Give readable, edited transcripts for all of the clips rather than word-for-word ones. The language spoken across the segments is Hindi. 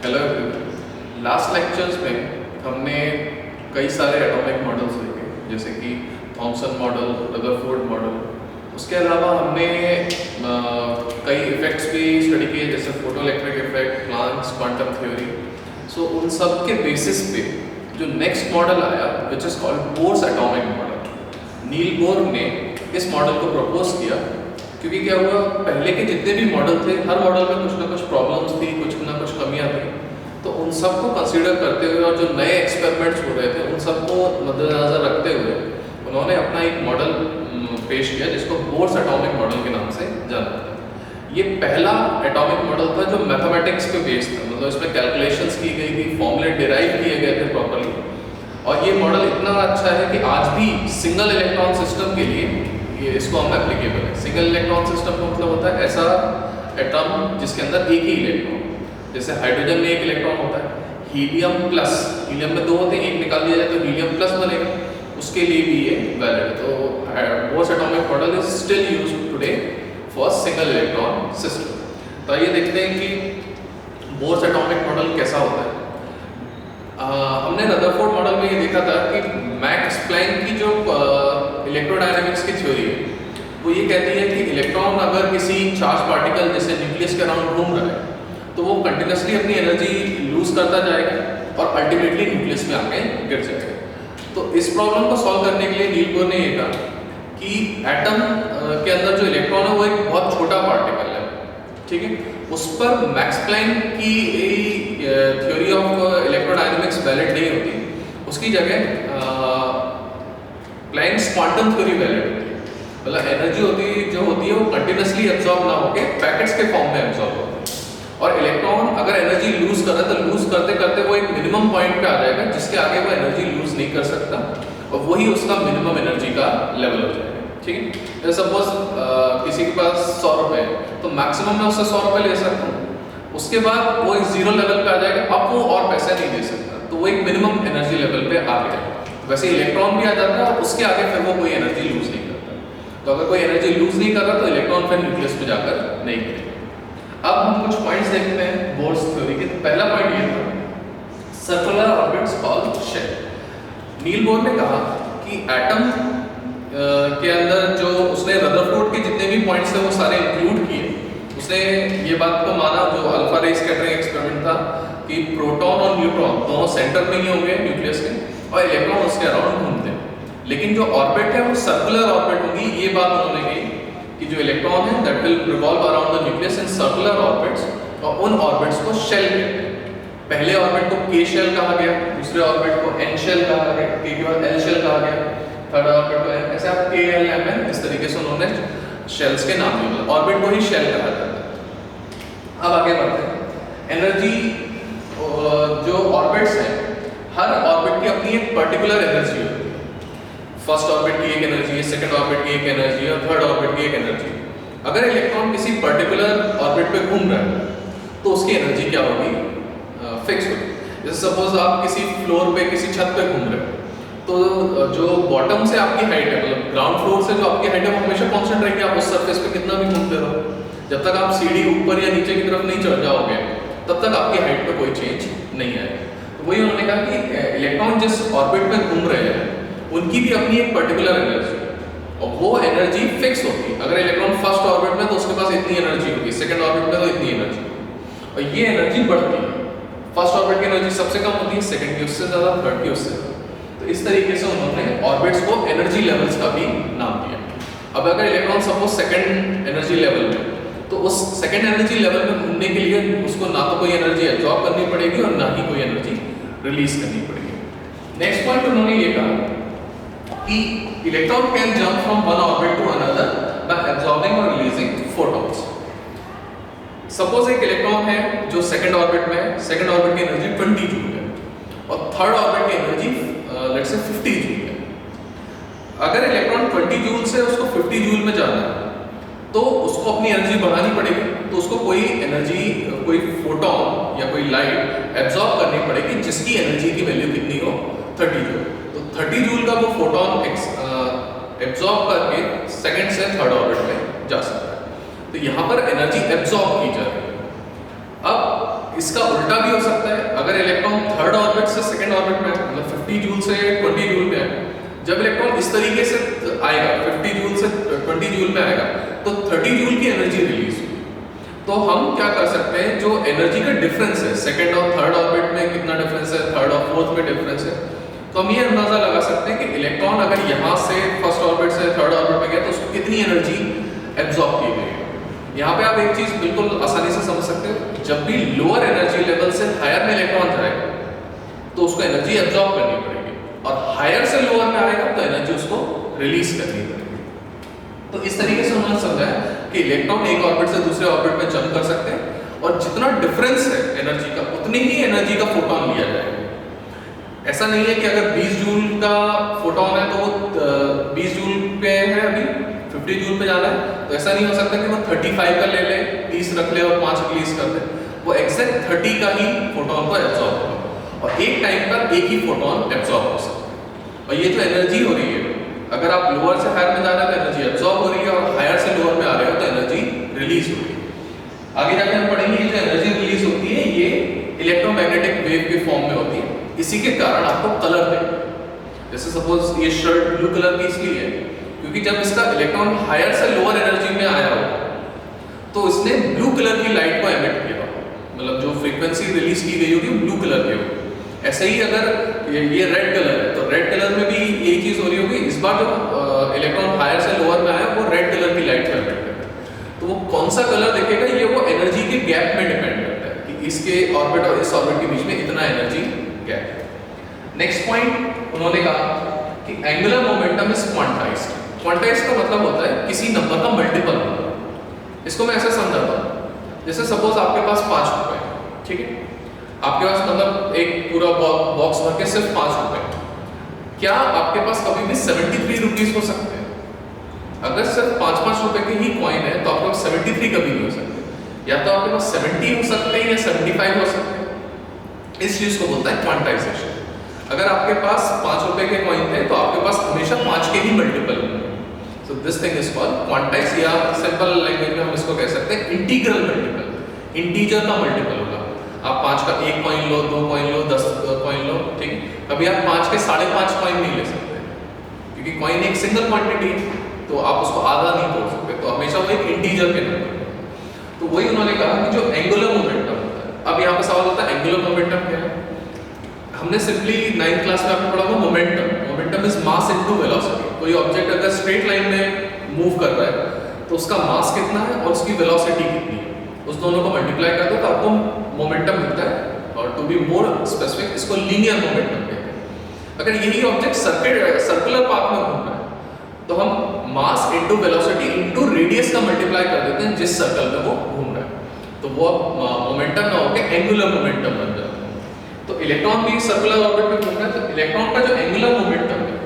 Hello everyone. लास्ट लेक्चर्स में हमने कई सारे एटॉमिक मॉडल्स देखे, जैसे कि थॉमसन मॉडल, रदरफोर्ड मॉडल। उसके अलावा हमने कई इफेक्ट्स भी स्टडी किए, जैसे photoelectric effect, Planck's quantum theory. So उन सब के बेसिस पे जो नेक्स्ट मॉडल आया, which is called Bohr's atomic model. Niels Bohr ने इस मॉडल को प्रपोज किया, क्योंकि क्या हुआ, पहले के जितने भी मॉडल थे, हर मॉडल में कुछ ना कुछ प्रॉब्लम्स थी, कुछ ना कुछ कमियां थी। तो उन सबको कंसीडर करते हुए और जो नए एक्सपेरिमेंट्स हो रहे थे उन सबको मद्देनजर रखते हुए उन्होंने अपना एक मॉडल पेश किया, जिसको बोर्स एटॉमिक मॉडल के नाम से जाना जाता है। ये पहला एटॉमिक मॉडल था जो मैथमेटिक्स पे बेस्ड था, मतलब इसमें कैलकुलेशंस की गई थी, फॉर्मूले डिराइव किए गए थे प्रॉपर्ली। और ये मॉडल इतना अच्छा है कि आज भी सिंगल इलेक्ट्रॉन सिस्टम के लिए ये इसको हम एप्लीकेबल है। सिंगल इलेक्ट्रॉन सिस्टम का मतलब होता है ऐसा एटम जिसके अंदर एक ही इलेक्ट्रॉन, जैसे हाइड्रोजन में एक इलेक्ट्रॉन होता है, हीलियम प्लस, हीलियम में दो होते हैं, एक निकाल दिया जाए तो हीलियम प्लस बनेगा, उसके लिए भी ये वैलिड है। तो bourse atomic model is still used today for single electron system. तो आइए देखते हैं कि बोर्स एटॉमिक मॉडल कैसा होता है। हमने रदरफोर्ड मॉडल में ये देखा था कि मैक्स प्लैंक की जो इलेक्ट्रोडायनेमिक्स की थ्योरी है, वो ये कहती है कि इलेक्ट्रॉन अगर किसी चार्ज पार्टिकल जैसे न्यूक्लियस के अराउंड घूम रहा है तो वो कंटिन्यूसली अपनी एनर्जी लूज करता जाएगा और अल्टीमेटली न्यूक्लियस में आके गिर जाएगा। तो इस प्रॉब्लम को सॉल्व करने के लिए नील बोर ने ये कहा कि एटम के अंदर जो इलेक्ट्रॉन है वो एक बहुत छोटा पार्टिकल है, ठीक है। उस पर मैक्स प्लैंक की थ्योरी ऑफ इलेक्ट्रोडायनेमिक्स वैलिड नहीं होती, उसकी जगह प्लैंक्स क्वांटम थ्योरी वैलिड होती है। मतलब एनर्जी जो होती है वो कंटिन्यूसली एब्जॉर्ब ना होके पैकेट्स के फॉर्म में एब्जॉर्ब होती है। और इलेक्ट्रॉन अगर एनर्जी लूज कर रहा है तो लूज करते करते वो एक मिनिमम पॉइंट पे आ जाएगा, जिसके आगे वो एनर्जी लूज नहीं कर सकता, और वही उसका मिनिमम एनर्जी का लेवल हो जाएगा, ठीक है। सपोज किसी के पास 100 रुपये है तो मैक्सिमम मैं उससे 100 रुपये ले सकता हूँ, उसके बाद वो एक जीरो लेवल पे आ जाएगा, अब वो और पैसा नहीं दे सकता, तो वो एक मिनिमम एनर्जी लेवल पे आ गया। वैसे इलेक्ट्रॉन भी आ जाता है और उसके आगे फिर वो कोई एनर्जी लूज नहीं करता। तो अगर कोई एनर्जी लूज नहीं कर रहा तो इलेक्ट्रॉन फिर न्यूक्लियस में जाकर नहीं गिरेगा। अब हम कुछ पॉइंट्स देखते हैं बोर्स थ्योरी के। पहला पॉइंट ये था, circular orbits called shell. Niels Bohr ने कहा कि एटम के अंदर जो उसने रदरफोर्ड के जितने भी पॉइंट्स थे वो सारे इंक्लूड किए। उसने ये बात को माना, जो अल्फा रे स्कैटरिंग एक्सपेरिमेंट था, कि प्रोटॉन और न्यूट्रॉन दोनों सेंटर में ही होंगे न्यूक्लियस के और इलेक्ट्रॉन उसके अराउंड घूमते हैं, लेकिन जो ऑर्बिट है वो सर्कुलर ऑर्बिट होगी। ये बात उन्होंने कही कि जो इलेक्ट्रॉन है that will revolve around the nucleus in circular orbits, और उन ऑर्बिट्स को शेल कहते हैं। पहले ऑर्बिट को के शेल कहा गया, दूसरे ऑर्बिट को एन शेल कहा गया, के बाद एल शेल कहा गया, थर्ड ऑर्बिट को एन, ऐसे आप के एल एम एन इस तरीके से उन्होंने शेल्स के नाम दिए, ऑर्बिट को ही शेल कहा जाता है। अब आगे बढ़ते हैं। एनर्जी, जो ऑर्बिट्स हैं, हर ऑर्बिट की अपनी एक पर्टिकुलर एनर्जी होती है। फर्स्ट ऑर्बिट की एक एनर्जी है, सेकंड ऑर्बिट की एक एनर्जी है, और थर्ड ऑर्बिट की एक एनर्जी। अगर इलेक्ट्रॉन किसी पर्टिकुलर ऑर्बिट पे घूम रहा है तो उसकी एनर्जी क्या होगी, फिक्स होगी। जैसे सपोज आप किसी फ्लोर पे, किसी छत पे घूम रहे हो, तो जो बॉटम से आपकी हाइट है, मतलब ग्राउंड फ्लोर से जो आपकी हाइट है वो हमेशा कांस्टेंट रहेगी। आप उस सरफेस पे कितना भी घूमते रहो, जब तक आप सीढ़ी ऊपर या नीचे की तरफ नहीं चढ़ जाओगे तब तक आपकी हाइट पे कोई चेंज नहीं आएगा। तो वही उन्होंने कहा कि इलेक्ट्रॉन जिस ऑर्बिट में घूम रहे हैं उनकी भी अपनी एक पर्टिकुलर एनर्जी है, और वो एनर्जी फिक्स होगी। अगर इलेक्ट्रॉन फर्स्ट ऑर्बिट में तो उसके पास इतनी एनर्जी होगी, सेकंड ऑर्बिट में तो इतनी एनर्जी होगी, और ये एनर्जी बढ़ती है। फर्स्ट ऑर्बिट की एनर्जी सबसे कम होती है, सेकंड की उससे ज़्यादा, थर्ड की उससे ज़्यादा। तो इस तरीके से उन्होंने ऑर्बिट्स को एनर्जी लेवल्स का भी नाम दिया। अब अगर electron suppose second energy level में, तो उस सेकंड एनर्जी लेवल में घूमने के लिए उसको ना तो कोई एनर्जी एब्जॉर्ब करनी पड़ेगी और ना ही कोई एनर्जी रिलीज करनी पड़ेगी। नेक्स्ट पॉइंट उन्होंने ये कहा कि electron can jump from one orbit to another by absorbing और रिलीजिंग फोटॉन्स। सपोज एक इलेक्ट्रॉन है जो सेकंड ऑर्बिट में है, सेकंड ऑर्बिट की एनर्जी 20 जूल है और थर्ड ऑर्बिट की एनर्जी लेट्स से 50 जूल है। अगर इलेक्ट्रॉन 20 जूल से उसको 50 जूल में जाना है तो उसको अपनी एनर्जी बढ़ानी पड़ेगी, तो उसको कोई एनर्जी, कोई फोटॉन या कोई लाइट एब्जॉर्ब करनी पड़ेगी जिसकी एनर्जी की वैल्यू कितनी हो, 30 जूल। तो 30 जूल का वो फोटॉन एब्जॉर्ब करके सेकंड से थर्ड ऑर्बिट में जा सकता है। तो यहाँ पर एनर्जी एब्जॉर्ब की जा रही है। अब इसका उल्टा भी हो सकता है, अगर इलेक्ट्रॉन थर्ड ऑर्बिट से सेकंड ऑर्बिट में मतलब 50 जूल से 20 जूल में आए, जब इलेक्ट्रॉन इस तरीके से आएगा 50 जूल से 20 जूल में आएगा तो 30 जूल की एनर्जी रिलीज होगी। तो हम क्या कर सकते हैं, जो एनर्जी का डिफरेंस है सेकंड और थर्ड ऑर्बिट में कितना डिफरेंस है, थर्ड और फोर्थ में डिफरेंस है, तो हम ये अंदाजा लगा सकते हैं कि इलेक्ट्रॉन अगर यहाँ से फर्स्ट ऑर्बिट से थर्ड ऑर्बिट में गया तो उसको कितनी एनर्जी एब्जॉर्ब की गई है। यहाँ पे आप एक चीज बिल्कुल आसानी से समझ सकते हो, जब भी लोअर एनर्जी लेवल से हायर में इलेक्ट्रॉन जाएगा तो उसको एनर्जी एब्जॉर्ब करनी पड़ेगी, और हायर से लोअर में आएगा तो एनर्जी उसको रिलीज करनी पड़ेगी। तो इस तरीके से उन्होंने समझा है कि इलेक्ट्रॉन एक ऑर्बिट से दूसरे ऑर्बिट में जंप कर सकते हैं, और जितना डिफरेंस है एनर्जी का उतनी ही एनर्जी का फोटोन लिया जाएगा। ऐसा नहीं है कि अगर 20 जूल का फोटोन है तो वो 20 जूल पे है, अभी 50 जूल पे जाना है, तो ऐसा नहीं हो सकता कि वो 35 का ले ले, 30 रख ले और 5 रिलीज कर दे। वो एग्जैक्ट 30 का ही फोटोन को एब्जॉर्ब होगा, और एक टाइम पर एक ही फोटोन एब्जॉर्ब हो सकता है। और ये जो एनर्जी हो रही है, अगर आप लोअर से हायर में जा रहे हैं तो एनर्जी एब्जॉर्ब हो रही है, और हायर से लोअर में आ रहे हो तो एनर्जी रिलीज हो रही है। आगे जाके हम पढ़ेंगे ये जो एनर्जी रिलीज होती है ये इलेक्ट्रोमैग्नेटिक वेव के फॉर्म में होती है। इसी के कारण आपको कलर देगा, जैसे सपोज ये शर्ट ब्लू कलर की इसलिए है क्योंकि जब इसका इलेक्ट्रॉन हायर से लोअर एनर्जी में आया हो तो इसने ब्लू कलर की लाइट को एमिट किया, मतलब जो फ्रीक्वेंसी रिलीज की गई होगी ब्लू कलर की होगी। ऐसे ही अगर ये रेड कलर है तो रेड कलर में भी यही चीज हो रही होगी, इस बार जो इलेक्ट्रॉन हायर से लोअर में आया वो रेड कलर की लाइट को एमिट कर रहा है। तो वो कौन सा कलर देखेगा, ये वो एनर्जी के गैप में डिपेंड करता है कि इसके ऑर्बिट और इस ऑर्बिट के बीच में इतना एनर्जी गैप है। नेक्स्ट पॉइंट उन्होंने कहा कि angular momentum is quantized. Quantized का मतलब होता है किसी नंबर का मल्टीपल होना। इसको मैं ऐसे समझाता हूँ, जैसे सपोज आपके पास 5 रुपए, ठीक है, आपके पास मतलब एक पूरा बॉक्स भर के सिर्फ 5 रुपए, क्या आपके पास कभी भी 73 रुपीज हो सकते हैं? अगर सिर्फ 5-5 रुपए के ही कॉइन है तो आपके पास 73 कभी नहीं हो सकते, या तो आपके पास 70 हो सकते हैं या 75 हो सकते हैं। इस चीज को बोलता है क्वांटाइजेशन। अगर आपके पास 5 रुपए के कॉइन थे तो आपके पास हमेशा 5 के ही मल्टीपल होंगे। So this thing is called quantize, या सिंपल लैंग्वेज में हम इसको कह सकते हैं इंटीग्रल मल्टीपल, इंटीजर का मल्टीपल होगा। आप 5 का 1 कॉइन लो, 2 कॉइन लो, 10 कॉइन लो, ठीक है, कभी आप 5 के 5.5 कॉइन नहीं ले सकते क्योंकि कॉइन एक सिंगल क्वांटिटी है तो आप उसको आधा नहीं तोड़ सकते, तो हमेशा वो एक इंटीजर के नंबर। तो वही उन्होंने कहा कि जो एंगुलर मोमेंटम होता है, अब यहाँ पे सवाल होता है एंगुलर मोमेंटम क्या है। हमने सिंपली 9th क्लास में आपने पढ़ा होगा momentum. Momentum is mass into velocity. कोई ऑब्जेक्ट अगर स्ट्रेट लाइन में मूव कर रहा है तो उसका मास कितना है और उसकी वेलोसिटी कितनी है, उस दोनों को मल्टीप्लाई कर दो तो आपको मोमेंटम मिलता है। और टू बी मोर स्पेसिफिक इसको लीनियर मोमेंटम कहते हैं। अगर यही ऑब्जेक्ट सर्कुलर पाथ में घूम रहा है तो हम mass into velocity into radius का मल्टीप्लाई कर देते हैं जिस सर्कल में वो घूम रहा है, तो वो मोमेंटम ना होकर एंगुलर मोमेंटम बन जाता है। तो इलेक्ट्रॉन भी सर्कुलर ऑर्बिट में घूम रहा है, तो इलेक्ट्रॉन का जो एंगुलर मोमेंटम है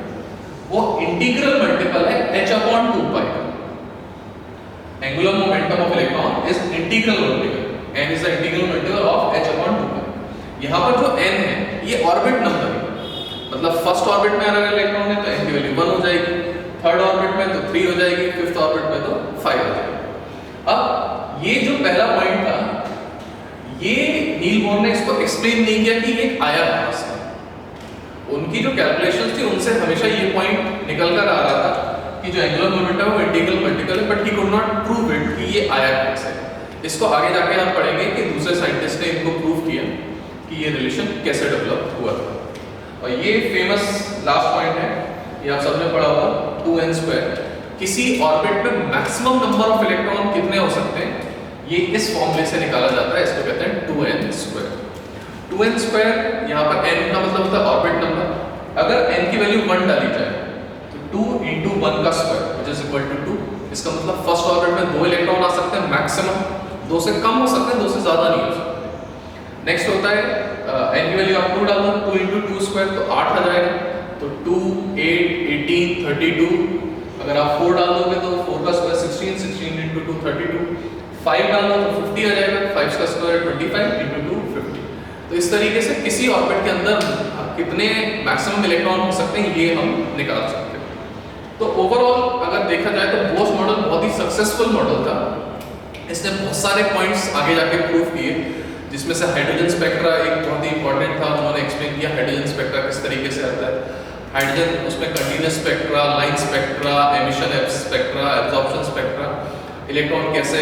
वो इंटीग्रल मल्टीपल है h/2π। Angular momentum of electron is integral multiple, n is the integral multiple of h/2π। यहाँ पर जो n है ये ऑर्बिट नंबर है, मतलब फर्स्ट ऑर्बिट में अगर इलेक्ट्रॉन है तो n की वैल्यू 1 हो जाएगी, थर्ड ऑर्बिट में तो 3 हो जाएगी, फिफ्थ ऑर्बिट में तो 5 हो जाएगी। अब ये जो पहला पॉइंट था ये नील बोर ने इसको एक्सप्लेन नहीं किया कि ये आया कहां से। उनकी जो कैलकुलेशंस थी उनसे हमेशा ये पॉइंट निकल कर आ रहा था कि जो एंगुलर मोमेंटम है वो इंटीग्रल मल्टीपल है, but he could not prove it कि ये आया कहां से। इसको आगे जाके हम पढ़ेंगे कि दूसरे साइंटिस्ट ने इनको प्रूव किया कि ये रिलेशन कैसे डेवलप हुआ था। और ये फेमस लास्ट पॉइंट है, ये आप सबने पढ़ा होगा 2n²। किसी ऑर्बिट में मैक्सिमम नंबर ऑफ इलेक्ट्रॉन कितने हो सकते हैं ये इस फॉर्मूले से निकाला जाता है, इसको कहते हैं 2n²। 2n² यहाँ पर n का मतलब होता है ऑर्बिट नंबर। अगर n की वैल्यू 1 डाली जाए तो 2 × 1 का square which is equal to 2। इसका मतलब फर्स्ट ऑर्बिट में 2 इलेक्ट्रॉन आ सकते हैं मैक्सिमम, 2 से कम हो सकते हैं, 2 से ज्यादा नहीं हो सकते। नेक्स्ट होता है n की वैल्यू आप 2 डाल दो, 2 × 2² तो 8 आ जाएगा, तो 2 8 18 32। अगर आप 4 डाल दोगे तो 4 का स्क्वायर 16, 16 × 2 32। 5 डालना तो 50 आ जाएगा, 5 का स्क्वायर 25 × 2 50। तो इस तरीके से किसी ऑर्बिट के अंदर कितने मैक्सिमम इलेक्ट्रॉन हो सकते हैं ये हम निकाल सकते हैं। तो ओवरऑल अगर देखा जाए तो बोस मॉडल बहुत ही सक्सेसफुल मॉडल था। इसने बहुत सारे पॉइंट्स आगे जाके प्रूव किए, जिसमें से हाइड्रोजन स्पेक्ट्रा एक बहुत ही इंपॉर्टेंट था, उन्होंने एक्सप्लेन किया हाइड्रोजन स्पेक्ट्रा किस तरीके से आता है। हाइड्रोजन उसमें continuous spectra, line spectra, emission spectra, absorption spectra, electron कैसे,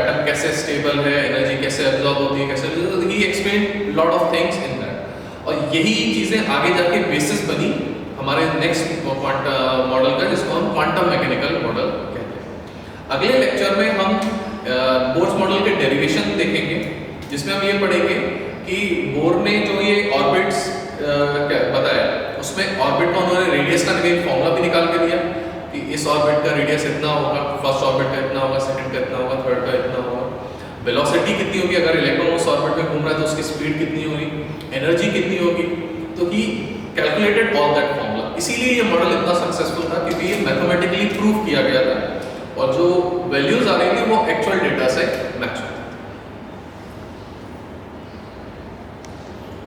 एटम कैसे स्टेबल है, एनर्जी कैसे एब्जॉर्ब होती है, कैसे, ही explain lot of things in that. और यही चीज़ें आगे जाके बेसिस बनी हमारे नेक्स्ट मॉडल का, जिसको हम क्वांटम मैकेनिकल मॉडल कहते हैं। अगले लेक्चर में हम बोर्स मॉडल के डेरिवेशन देखेंगे, जिसमें हम ये पढ़ेंगे कि बोर ने जो ये ऑर्बिट्स बताया, उसमें ऑर्बिट का उन्होंने रेडियस का फॉर्मूला भी निकाल के दिया कि इस ऑर्बिट का रेडियस इतना होगा, फर्स्ट ऑर्बिट का इतना होगा, सेकंड का इतना होगा, थर्ड का इतना होगा, वेलोसिटी कितनी होगी, अगर इलेक्ट्रॉन उस ऑर्बिट में घूम रहा है तो उसकी स्पीड कितनी होगी, एनर्जी कितनी होगी। तो ही कैलकुलेटेड ऑल दैट फॉर्मूला। इसीलिए ये मॉडल इतना सक्सेसफुल था क्योंकि ये मैथमेटिकली प्रूव किया गया था और जो वैल्यूज आ रही थी वो एक्चुअल डेटा से मैच होती थी।